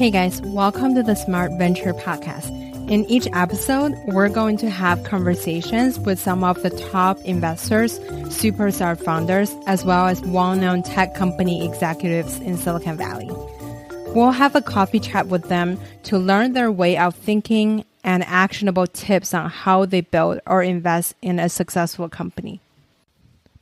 Hey guys, welcome to the Smart Venture Podcast. In each episode, we're going to have conversations with some of the top investors, superstar founders, as well as well-known tech company executives in Silicon Valley. We'll have a coffee chat with them to learn their way of thinking and actionable tips on how they build or invest in a successful company.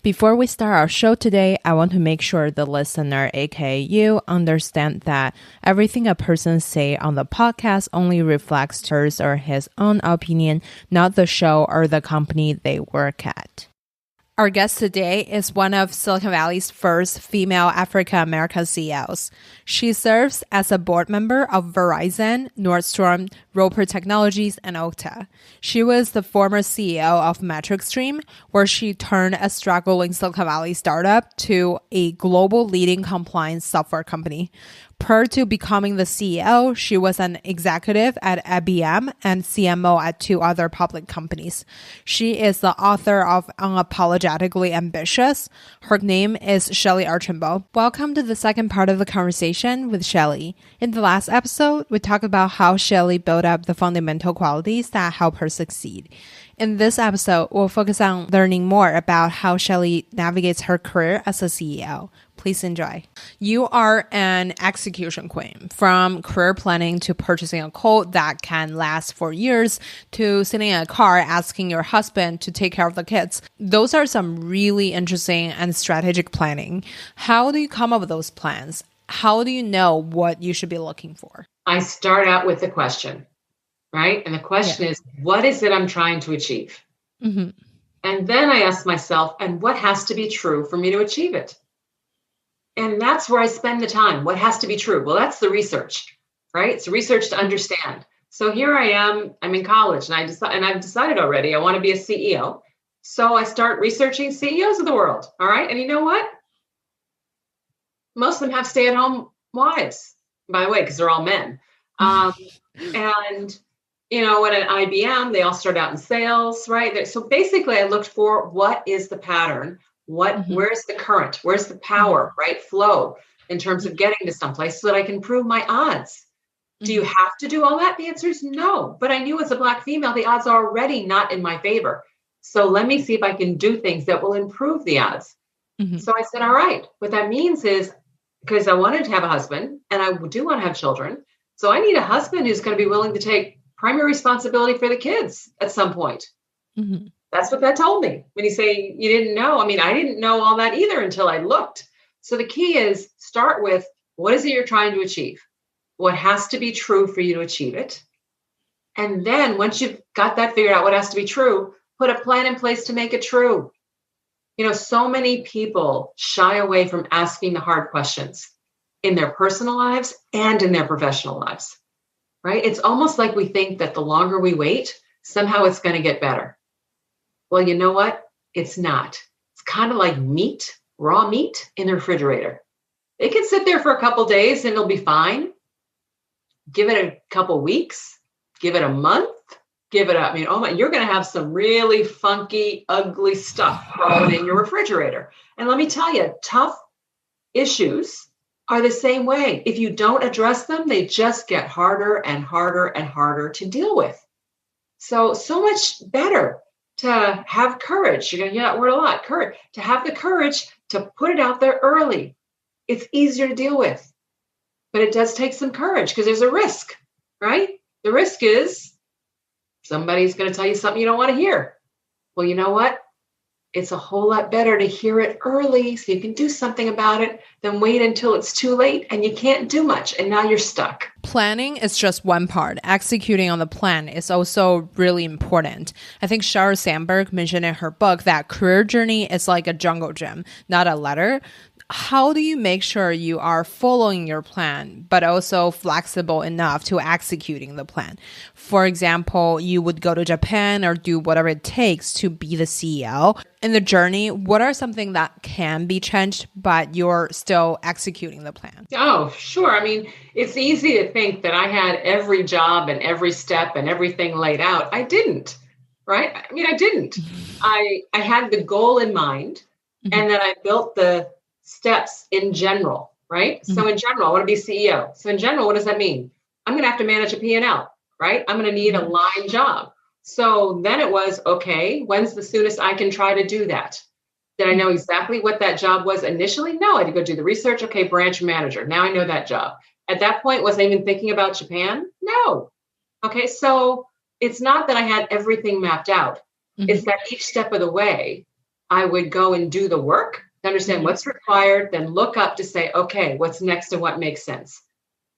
Before we start our show today, I want to make sure the listener, aka you, understand that everything a person say on the podcast only reflects hers or his own opinion, not the show or the company they work at. Our guest today is one of Silicon Valley's first female African-American CEOs. She serves as a board member of Verizon, Nordstrom, Roper Technologies, and Okta. She was the former CEO of MetricStream, where she turned a struggling Silicon Valley startup to a global leading compliance software company. Prior to becoming the CEO, she was an executive at IBM and CMO at two other public companies. She is the author of Unapologetically Ambitious. Her name is Shellye Archambeau. Welcome to the second part of the conversation with Shellye. In the last episode, we talked about how Shellye built up the fundamental qualities that help her succeed. In this episode, we'll focus on learning more about how Shellye navigates her career as a CEO. Please enjoy. You are an execution queen, from career planning to purchasing a coat that can last for years to sitting in a car asking your husband to take care of the kids. Those are some really interesting and strategic planning. How do you come up with those plans? How do you know what you should be looking for? I start out with the question, right? And the question is, what is it I'm trying to achieve? Mm-hmm. And then I ask myself, and what has to be true for me to achieve it? And that's where I spend the time. What has to be true? Well, that's the research, right? It's research to understand. So here I am, I'm in college and I've decided already I want to be a CEO. So I start researching CEOs of the world. All right. And you know what? Most of them have stay-at-home wives, by the way, because they're all men. And, you know, at IBM, they all start out in sales, right? So basically I looked for what is the pattern? Where's the current? Where's the power, right? Flow in terms of getting to someplace so that I can prove my odds. Do you have to do all that? The answer is no. But I knew as a Black female, the odds are already not in my favor. So let me see if I can do things that will improve the odds. So I said, all right, what that means is, because I wanted to have a husband and I do want to have children. So I need a husband who's going to be willing to take primary responsibility for the kids at some point. That's what that told me. When you say you didn't know, I mean, I didn't know all that either until I looked. So the key is start with, what is it you're trying to achieve? What has to be true for you to achieve it? And then once you've got that figured out, what has to be true, put a plan in place to make it true. You know, so many people shy away from asking the hard questions in their personal lives and in their professional lives, right? It's almost like we think that the longer we wait, somehow it's going to get better. Well, you know what? It's not. It's kind of like meat, raw meat in the refrigerator. It can sit there for a couple days and it'll be fine. Give it a couple weeks, give it a month, you're going to have some really funky, ugly stuff growing in your refrigerator. And let me tell you, tough issues are the same way. If you don't address them, they just get harder and harder and harder to deal with. So much better to have courage. You're going to hear that word a lot, courage. To have the courage to put it out there early. It's easier to deal with. But it does take some courage because there's a risk, right? The risk is somebody's going to tell you something you don't want to hear. Well, you know what? It's a whole lot better to hear it early so you can do something about it than wait until it's too late and you can't do much and now you're stuck. Planning is just one part. Executing on the plan is also really important. I think Sheryl Sandberg mentioned in her book that career journey is like a jungle gym, not a ladder. How do you make sure you are following your plan, but also flexible enough to executing the plan? For example, you would go to Japan or do whatever it takes to be the CEO. In the journey, what are something that can be changed, but you're still executing the plan? Oh, sure. I mean, it's easy to think that I had every job and every step and everything laid out. I didn't, right? I mean, I didn't. I had the goal in mind, and then I built the steps in general, right? So in general, I want to be CEO. So in general, what does that mean? I'm going to have to manage a P&L, right? I'm going to need a line job. So then it was, okay, when's the soonest I can try to do that? Did I know exactly what that job was initially? No, I had to go do the research. Okay, branch manager. Now I know that job. At that point, was I even thinking about Japan? No. Okay, so it's not that I had everything mapped out. It's that each step of the way, I would go and do the work to understand what's required, then look up to say, okay, what's next and what makes sense.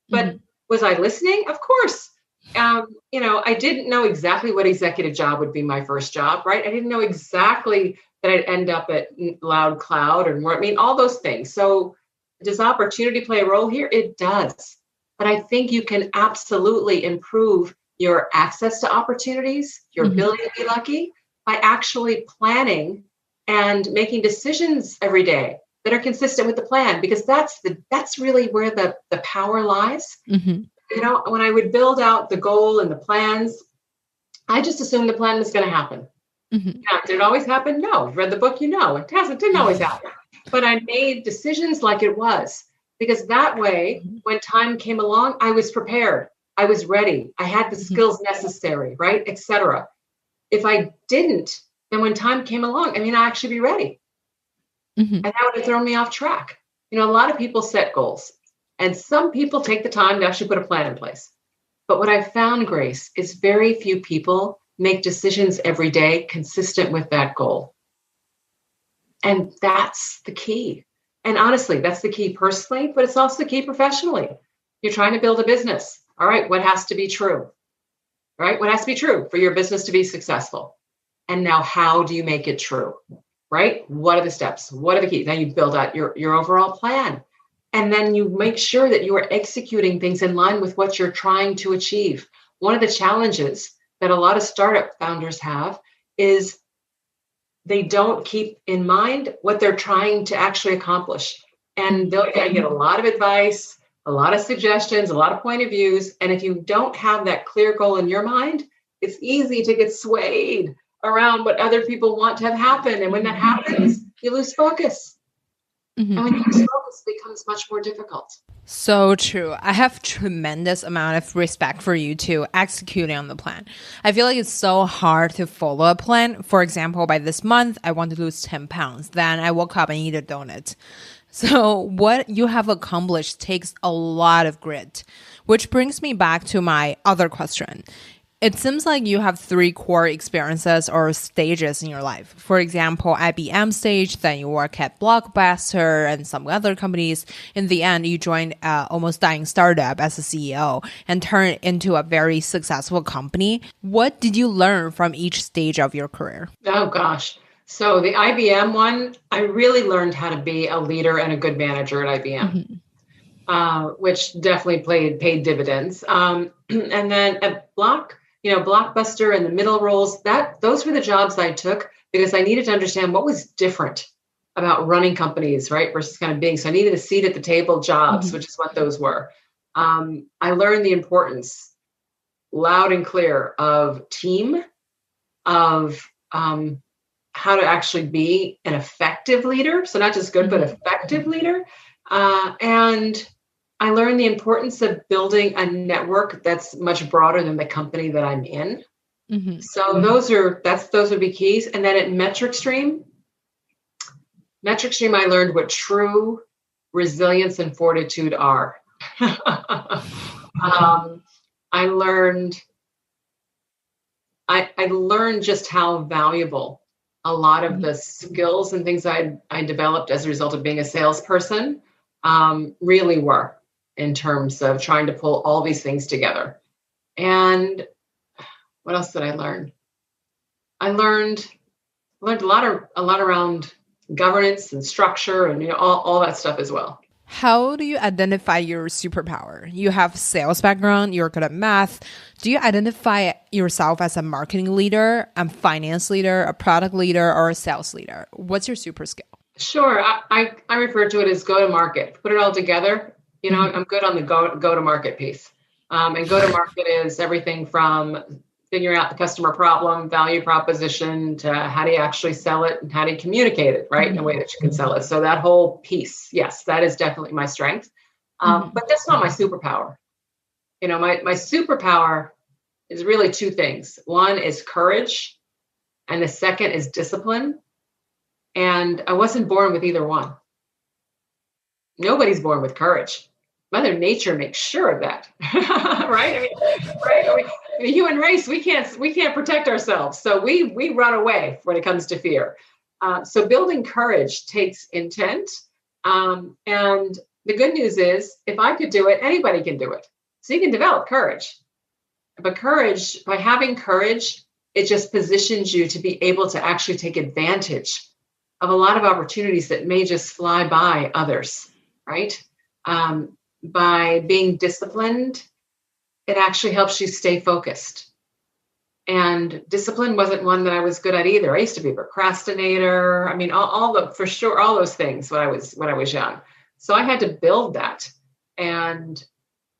But was I listening? Of course. I didn't know exactly what executive job would be my first job, right? I didn't know exactly that I'd end up at Loud Cloud or more. I mean, all those things. So does opportunity play a role here? It does. But I think you can absolutely improve your access to opportunities, your ability to be lucky by actually planning and making decisions every day that are consistent with the plan, because that's really where the power lies. When I would build out the goal and the plans, I just assumed the plan was going to happen. Now, did it always happen? No. Read the book, it didn't always happen. But I made decisions like it was, because that way, when time came along, I was prepared. I was ready. I had the skills necessary, right? Etc. If I didn't, then when time came along, I'd actually be ready. And that would have thrown me off track. A lot of people set goals, and some people take the time to actually put a plan in place. But what I've found, Grace, is very few people make decisions every day consistent with that goal. And that's the key. And honestly, that's the key personally, but it's also the key professionally. You're trying to build a business. All right, what has to be true? Right? What has to be true for your business to be successful? And now how do you make it true? Right? What are the steps? What are the keys? Now you build out your overall plan. And then you make sure that you are executing things in line with what you're trying to achieve. One of the challenges that a lot of startup founders have is they don't keep in mind what they're trying to actually accomplish. And they'll get a lot of advice, a lot of suggestions, a lot of point of views. And if you don't have that clear goal in your mind, it's easy to get swayed around what other people want to have happen. And when that happens, you lose focus. And when you lose focus, it becomes much more difficult. So true. I have tremendous amount of respect for you to executing on the plan. I feel like it's so hard to follow a plan. For example, by this month, I want to lose 10 pounds. Then I woke up and eat a donut. So what you have accomplished takes a lot of grit, which brings me back to my other question. It seems like you have 3 core experiences or stages in your life. For example, IBM stage, then you work at Blockbuster and some other companies. In the end, you joined almost dying startup as a CEO and turned into a very successful company. What did you learn from each stage of your career? Oh, gosh. So the IBM one, I really learned how to be a leader and a good manager at IBM, which definitely paid dividends. And then at Blockbuster and the middle roles, those were the jobs I took because I needed to understand what was different about running companies, right? Versus kind of being, so I needed a seat at the table jobs, which is what those were. I learned the importance loud and clear of team, of how to actually be an effective leader. So not just good, but effective leader. And I learned the importance of building a network that's much broader than the company that I'm in. So those would be keys. And then at MetricStream, I learned what true resilience and fortitude are. I learned just how valuable a lot of the skills and things I developed as a result of being a salesperson really were, in terms of trying to pull all these things together. And what else did I learn? I learned a lot around governance and structure and all that stuff as well. How do you identify your superpower? You have sales background, you're good at math. Do you identify yourself as a marketing leader, a finance leader, a product leader, or a sales leader? What's your super skill? Sure. I refer to it as go-to-market. Put it all together. I'm good on the go-to-market piece. And go-to-market is everything from, figuring out the customer problem, value proposition, to how do you actually sell it and how do you communicate it, right? In a way that you can sell it. So that whole piece, yes, that is definitely my strength. But that's not my superpower. My superpower is really two things. One is courage, and the second is discipline. And I wasn't born with either one. Nobody's born with courage. Mother Nature makes sure of that, right? The human race, we can't protect ourselves, so we run away when it comes to fear. So building courage takes intent, and the good news is, if I could do it, anybody can do it. So you can develop courage, but by having courage, it just positions you to be able to actually take advantage of a lot of opportunities that may just fly by others, right? By being disciplined, it actually helps you stay focused. And discipline wasn't one that I was good at either. I used to be a procrastinator. I mean, all those things when I was young. So I had to build that. And,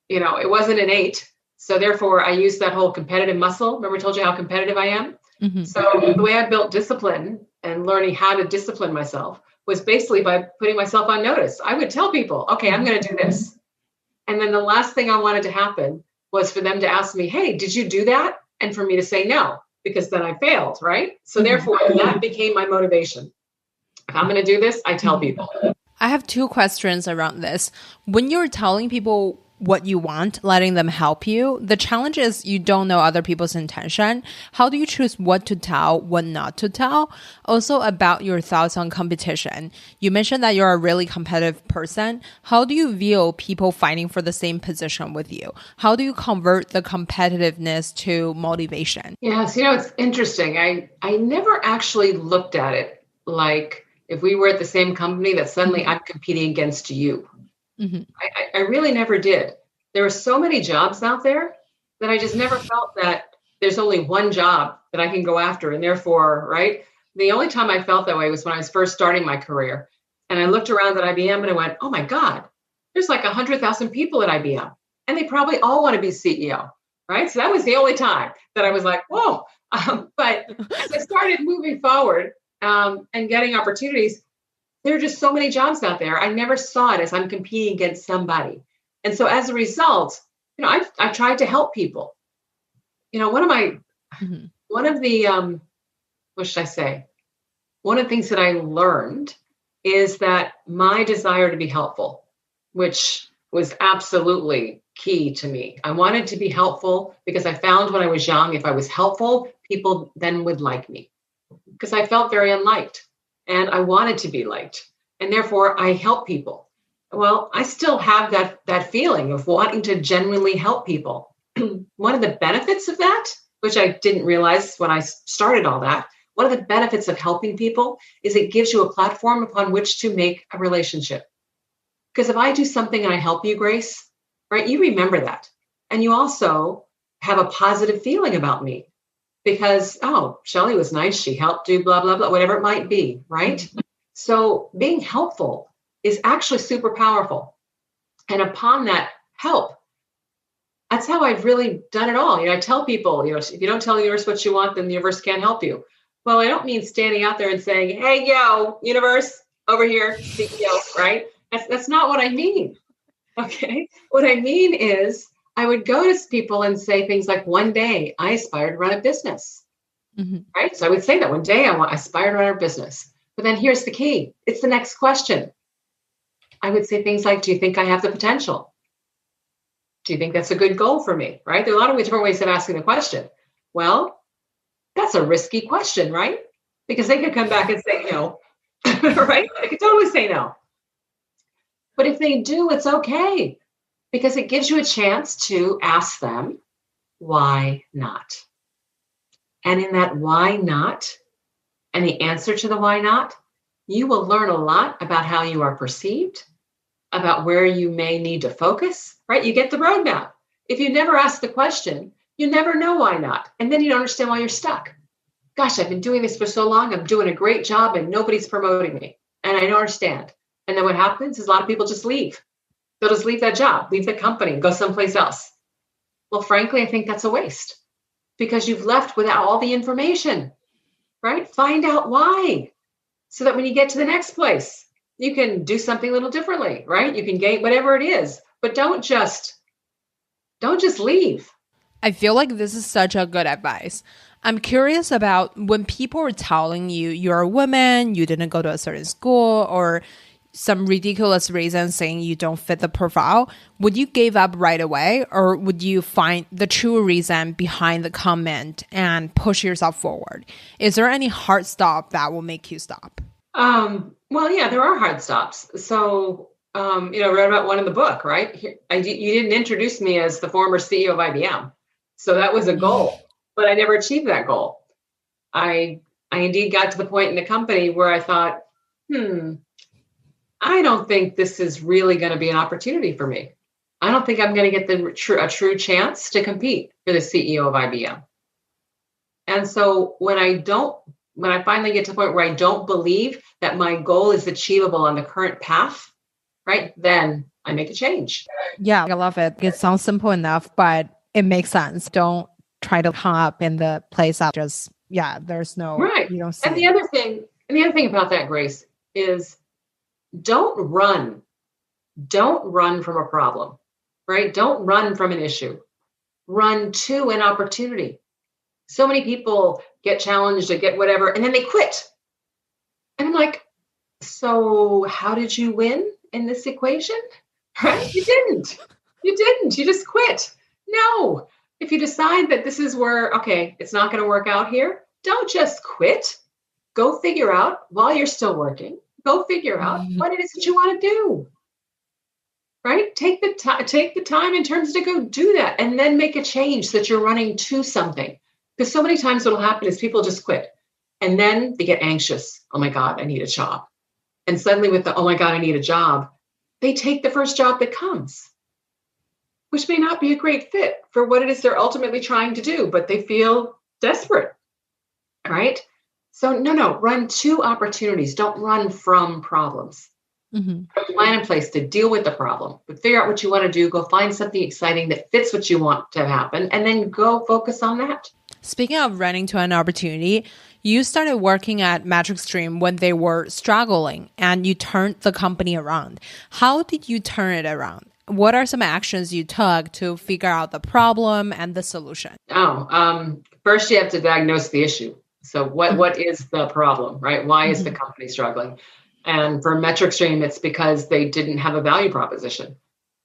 it wasn't innate. So therefore I used that whole competitive muscle. Remember I told you how competitive I am? Mm-hmm. So the way I built discipline and learning how to discipline myself was basically by putting myself on notice. I would tell people, okay, I'm going to do this. And then the last thing I wanted to happen was for them to ask me, hey, did you do that? And for me to say no, because then I failed, right? So therefore, that became my motivation. If I'm going to do this, I tell people. I have two questions around this. When you're telling people what you want, letting them help you, the challenge is you don't know other people's intention. How do you choose what to tell, what not to tell? Also about your thoughts on competition. You mentioned that you're a really competitive person. How do you view people fighting for the same position with you? How do you convert the competitiveness to motivation? Yes, it's interesting. I never actually looked at it like if we were at the same company that suddenly I'm competing against you. Mm-hmm. I really never did. There were so many jobs out there that I just never felt that there's only one job that I can go after. And therefore, right, the only time I felt that way was when I was first starting my career. And I looked around at IBM and I went, oh my God, there's like 100,000 people at IBM. And they probably all want to be CEO, right? So that was the only time that I was like, whoa. But as I started moving forward and getting opportunities, there are just so many jobs out there. I never saw it as I'm competing against somebody. And so as a result, I've tried to help people. One of the things that I learned is that my desire to be helpful, which was absolutely key to me. I wanted to be helpful because I found when I was young, if I was helpful, people then would like me because I felt very unliked. And I wanted to be liked. And therefore, I help people. Well, I still have that feeling of wanting to genuinely help people. One of the benefits of that, which I didn't realize when I started all that, one of the benefits of helping people is it gives you a platform upon which to make a relationship. Because if I do something and I help you, Grace, right, you remember that. And you also have a positive feeling about me. Because, Shellye was nice. She helped do blah, blah, blah, whatever it might be, right? Mm-hmm. So being helpful is actually super powerful. And upon that help, that's how I've really done it all. I tell people, if you don't tell the universe what you want, then the universe can't help you. Well, I don't mean standing out there and saying, hey, yo, universe, over here, CEO, right? That's not what I mean, okay? What I mean is, I would go to people and say things like, one day I aspire to run a business, right? So I would say that one day I aspire to run a business. But then here's the key. It's the next question. I would say things like, do you think I have the potential? Do you think that's a good goal for me, right? There are a lot of different ways of asking the question. Well, that's a risky question, right? Because they could come back and say no, right? They could totally say no. But if they do, it's okay. Because it gives you a chance to ask them, why not? And in that why not, and the answer to the why not, you will learn a lot about how you are perceived, about where you may need to focus, right? You get the roadmap. If you never ask the question, you never know why not. And then you don't understand why you're stuck. Gosh, I've been doing this for so long. I'm doing a great job and nobody's promoting me. And I don't understand. And then what happens is a lot of people just leave. They'll just leave that job, leave the company, go someplace else. Well, frankly, I think that's a waste. because you've left without all the information, right? Find out why, so that when you get to the next place, you can do something a little differently, right? You can gain whatever it is, but don't just leave. I feel like this is such a good advice. I'm curious about when people are telling you you're a woman, you didn't go to a certain school, or some ridiculous reason saying you don't fit the profile, would you give up right away, or would you find the true reason behind the comment and push yourself forward? Is there any hard stop that will make you stop? Well, yeah, there are hard stops. So, I read about one in the book, right? You didn't introduce me as the former CEO of IBM. So that was a goal, but I never achieved that goal. I indeed got to the point in the company where I thought, I don't think this is really going to be an opportunity for me. I don't think I'm going to get a true chance to compete for the CEO of IBM. And so when I finally get to the point where I don't believe that my goal is achievable on the current path, right, then I make a change. Yeah, I love it. It sounds simple enough, but it makes sense. Don't try to hang up in the place of just, there's no, right. You don't see and the other thing about that, Grace, is don't run from a problem, right? Don't run from an issue. Run to an opportunity. So many people get challenged or get whatever, and then they quit. And I'm like, so how did you win in this equation? Right? You didn't. You just quit. No. If you decide that this is where, okay, it's not going to work out here, don't just quit. Go figure out while you're still working. Go figure out what it is that you want to do. Right? Take the time in terms to go do that, and then make a change so that you're running to something. Because so many times what will happen is people just quit, and then they get anxious. Oh my God, I need a job. And suddenly with the, oh my God, I need a job, they take the first job that comes, which may not be a great fit for what it is they're ultimately trying to do, but they feel desperate, right? So no, run to opportunities. Don't run from problems. Put a plan in place to deal with the problem, but figure out what you want to do. Go find something exciting that fits what you want to happen, and then go focus on that. Speaking of running to an opportunity, you started working at MetricStream when they were struggling, and you turned the company around. How did you turn it around? What are some actions you took to figure out the problem and the solution? First you have to diagnose the issue. So what is the problem, right? Why is the company struggling? And for MetricStream, it's because they didn't have a value proposition.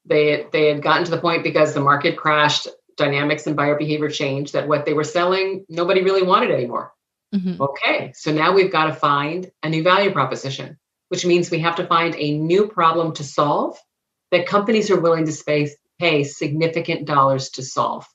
They had gotten to the point because the market crashed, dynamics and buyer behavior changed, that what they were selling, nobody really wanted anymore. Okay, so now we've got to find a new value proposition, which means we have to find a new problem to solve that companies are willing to pay significant dollars to solve,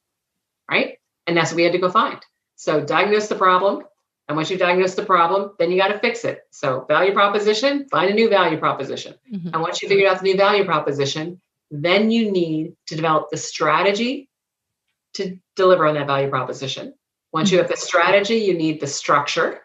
right? And that's what we had to go find. So diagnose the problem. And once you diagnose the problem, then you got to fix it. So value proposition, find a new value proposition. And once you figure out the new value proposition, then you need to develop the strategy to deliver on that value proposition. Once you have the strategy, you need the structure,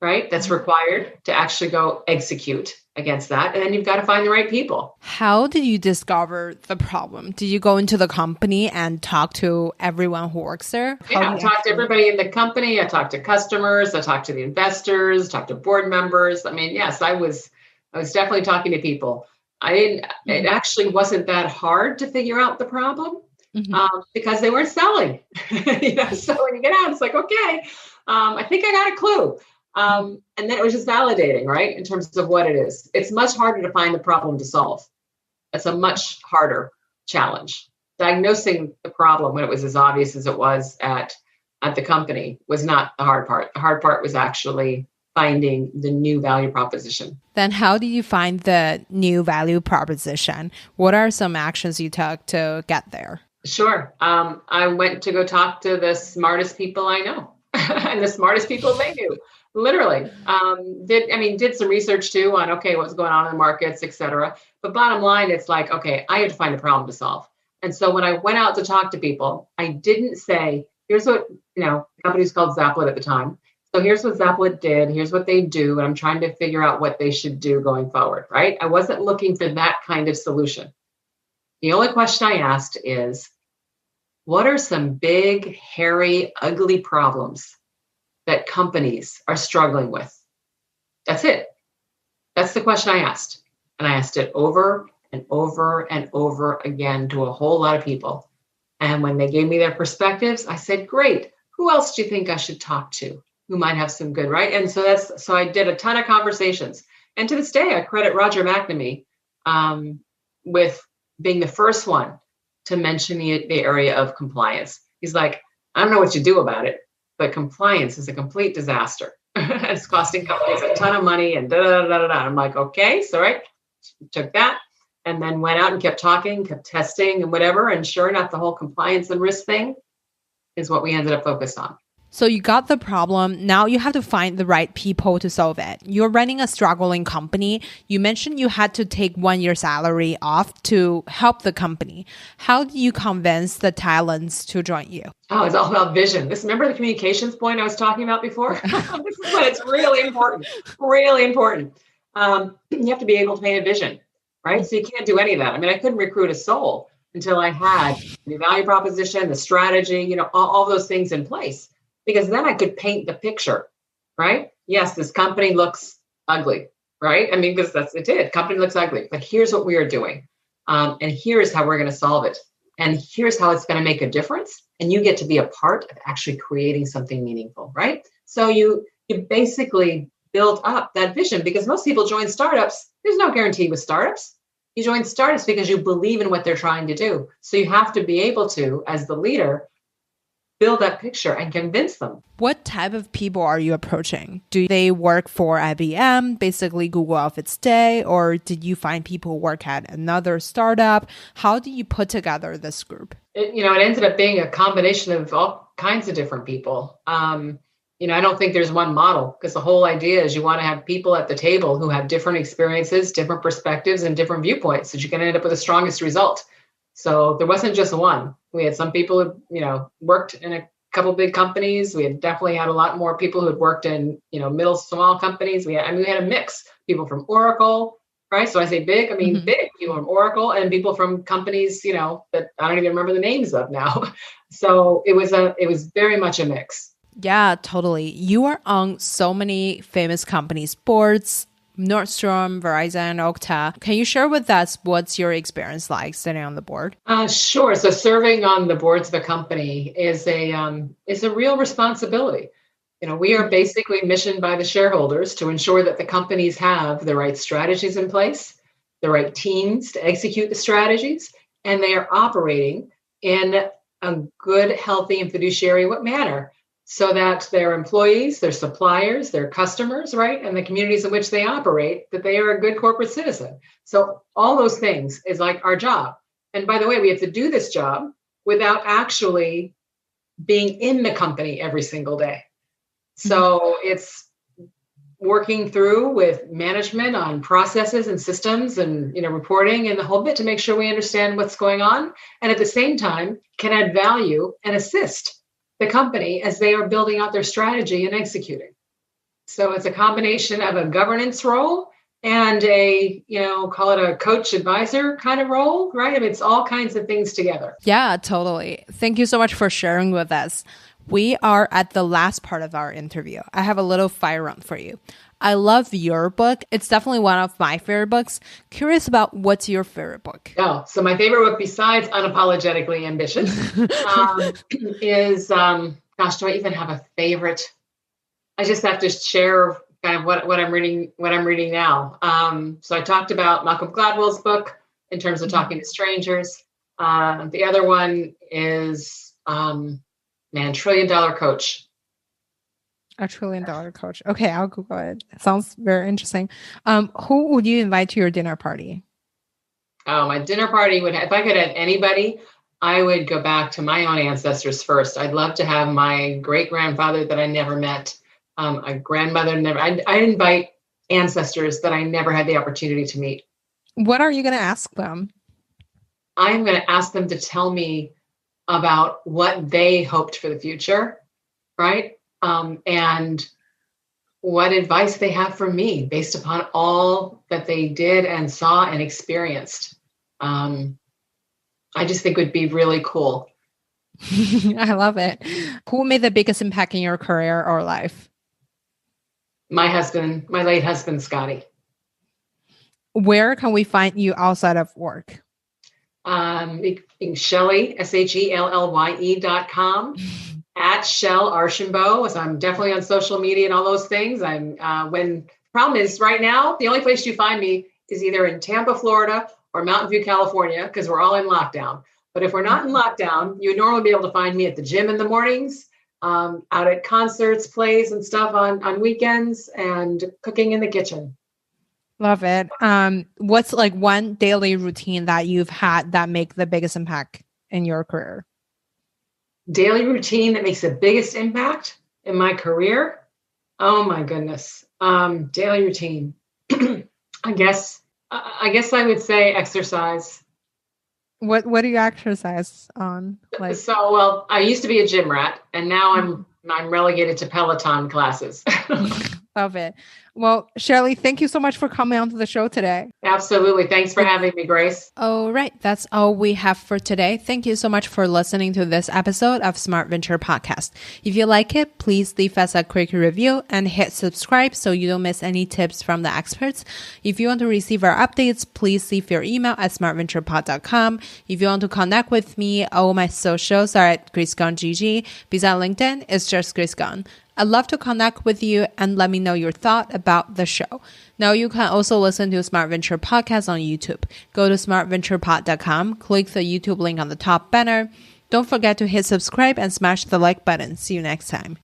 right? That's required to actually go execute against that. And then you've got to find the right people. How did you discover the problem? Did you go into the company and talk to everyone who works there? Yeah, I talked to everybody in the company. I talked to customers. I talked to the investors, talked to board members. I mean, yes, I was definitely talking to people. It actually wasn't that hard to figure out the problem because they weren't selling. So when you get out, it's like, okay, I think I got a clue. And then it was just validating, right? In terms of what it is. It's much harder to find the problem to solve. It's a much harder challenge. Diagnosing the problem when it was as obvious as it was at the company was not the hard part. The hard part was actually finding the new value proposition. Then how do you find the new value proposition? What are some actions you took to get there? Sure. I went to go talk to the smartest people I know and the smartest people they knew. Literally. Did some research too on, okay, what's going on in the markets, et cetera. But bottom line, it's like, okay, I had to find a problem to solve. And so when I went out to talk to people, I didn't say, here's what, the company was called Zaplet at the time. So here's what Zaplet did. Here's what they do. And I'm trying to figure out what they should do going forward, right? I wasn't looking for that kind of solution. The only question I asked is, what are some big, hairy, ugly problems that companies are struggling with? That's it. That's the question I asked. And I asked it over and over and over again to a whole lot of people. And when they gave me their perspectives, I said, great. Who else do you think I should talk to who might have some good, right? And so I did a ton of conversations. And to this day, I credit Roger McNamee with being the first one to mention the area of compliance. He's like, I don't know what you do about it, but compliance is a complete disaster. It's costing companies a ton of money and da da da da da. I'm like, okay, so right, took that and then went out and kept talking, kept testing and whatever. And sure enough, the whole compliance and risk thing is what we ended up focused on. So you got the problem. Now you have to find the right people to solve it. You're running a struggling company. You mentioned you had to take 1 year salary off to help the company. How do you convince the talents to join you? Oh, it's all about vision. Remember the communications point I was talking about before? This is when it's really important, really important. You have to be able to paint a vision, right? So you can't do any of that. I mean, I couldn't recruit a soul until I had the value proposition, the strategy, all those things in place. Because then I could paint the picture, right? Yes, this company looks ugly, right? I mean, because it did. Company looks ugly, but here's what we are doing. And here's how we're going to solve it. And here's how it's going to make a difference. And you get to be a part of actually creating something meaningful, right? So you basically build up that vision because most people join startups. There's no guarantee with startups. You join startups because you believe in what they're trying to do. So you have to be able to, as the leader, build that picture and convince them. What type of people are you approaching? Do they work for IBM, basically Google of its day, or did you find people who work at another startup? How do you put together this group? It ended up being a combination of all kinds of different people. I don't think there's one model because the whole idea is you want to have people at the table who have different experiences, different perspectives, and different viewpoints so you can end up with the strongest result. So there wasn't just one. We had some people who, worked in a couple big companies. We had definitely had a lot more people who had worked in, middle, small companies. We had a mix. People from Oracle, right? So I say big, big people from Oracle and people from companies, that I don't even remember the names of now. So it was very much a mix. Yeah, totally. You are on so many famous companies' boards. Nordstrom, Verizon, Okta. Can you share with us what's your experience like sitting on the board? Sure. So serving on the boards of a company is a real responsibility. We are basically missioned by the shareholders to ensure that the companies have the right strategies in place, the right teams to execute the strategies, and they are operating in a good, healthy, and fiduciary manner. So that their employees, their suppliers, their customers, right, and the communities in which they operate, that they are a good corporate citizen. So all those things is like our job. And by the way, we have to do this job without actually being in the company every single day. So it's working through with management on processes and systems and reporting and the whole bit to make sure we understand what's going on. And at the same time, can add value and assist the company as they are building out their strategy and executing. So it's a combination of a governance role and call it a coach advisor kind of role, right? I mean, it's all kinds of things together. Yeah, totally. Thank you so much for sharing with us. We are at the last part of our interview. I have a little fire round for you. I love your book. It's definitely one of my favorite books. Curious about what's your favorite book? Oh, so my favorite book besides Unapologetically Ambitious is, do I even have a favorite? I just have to share kind of what I'm reading now. So I talked about Malcolm Gladwell's book in terms of talking to strangers. The other one is, $1 Trillion Coach. A $1 trillion coach. Okay, I'll Google it. Sounds very interesting. Who would you invite to your dinner party? Oh, my dinner party if I could have anybody, I would go back to my own ancestors first. I'd love to have my great-grandfather that I never met, a grandmother I'd invite ancestors that I never had the opportunity to meet. What are you going to ask them? I'm going to ask them to tell me about what they hoped for the future, right? And what advice they have for me based upon all that they did and saw and experienced. I just think would be really cool I love it. Who made the biggest impact in your career or life? My husband, my late husband, Scotty. Where can we find you outside of work? Shellye, SHELLYE.com, at Shellye Archambeau. So I'm definitely on social media and all those things. Problem is right now, the only place you find me is either in Tampa, Florida or Mountain View, California, because we're all in lockdown. But if we're not in lockdown, you would normally be able to find me at the gym in the mornings, out at concerts, plays and stuff on weekends, and cooking in the kitchen. Love it. What's like one daily routine that you've had that make the biggest impact in your career? Daily routine that makes the biggest impact in my career? Oh my goodness. Daily routine. I guess I would say exercise. What do you exercise on? Well, I used to be a gym rat, and now I'm relegated to Peloton classes. Love it. Well, Shellye, thank you so much for coming onto the show today. Absolutely. Thanks for having me, Grace. All right. That's all we have for today. Thank you so much for listening to this episode of Smart Venture Podcast. If you like it, please leave us a quick review and hit subscribe so you don't miss any tips from the experts. If you want to receive our updates, please leave your email at smartventurepod.com. If you want to connect with me, all my socials are at Grace Gong GG. Besides LinkedIn, it's just Grace Gong. I'd love to connect with you and let me know your thought about the show. Now you can also listen to Smart Venture Podcast on YouTube. Go to smartventurepod.com, click the YouTube link on the top banner. Don't forget to hit subscribe and smash the like button. See you next time.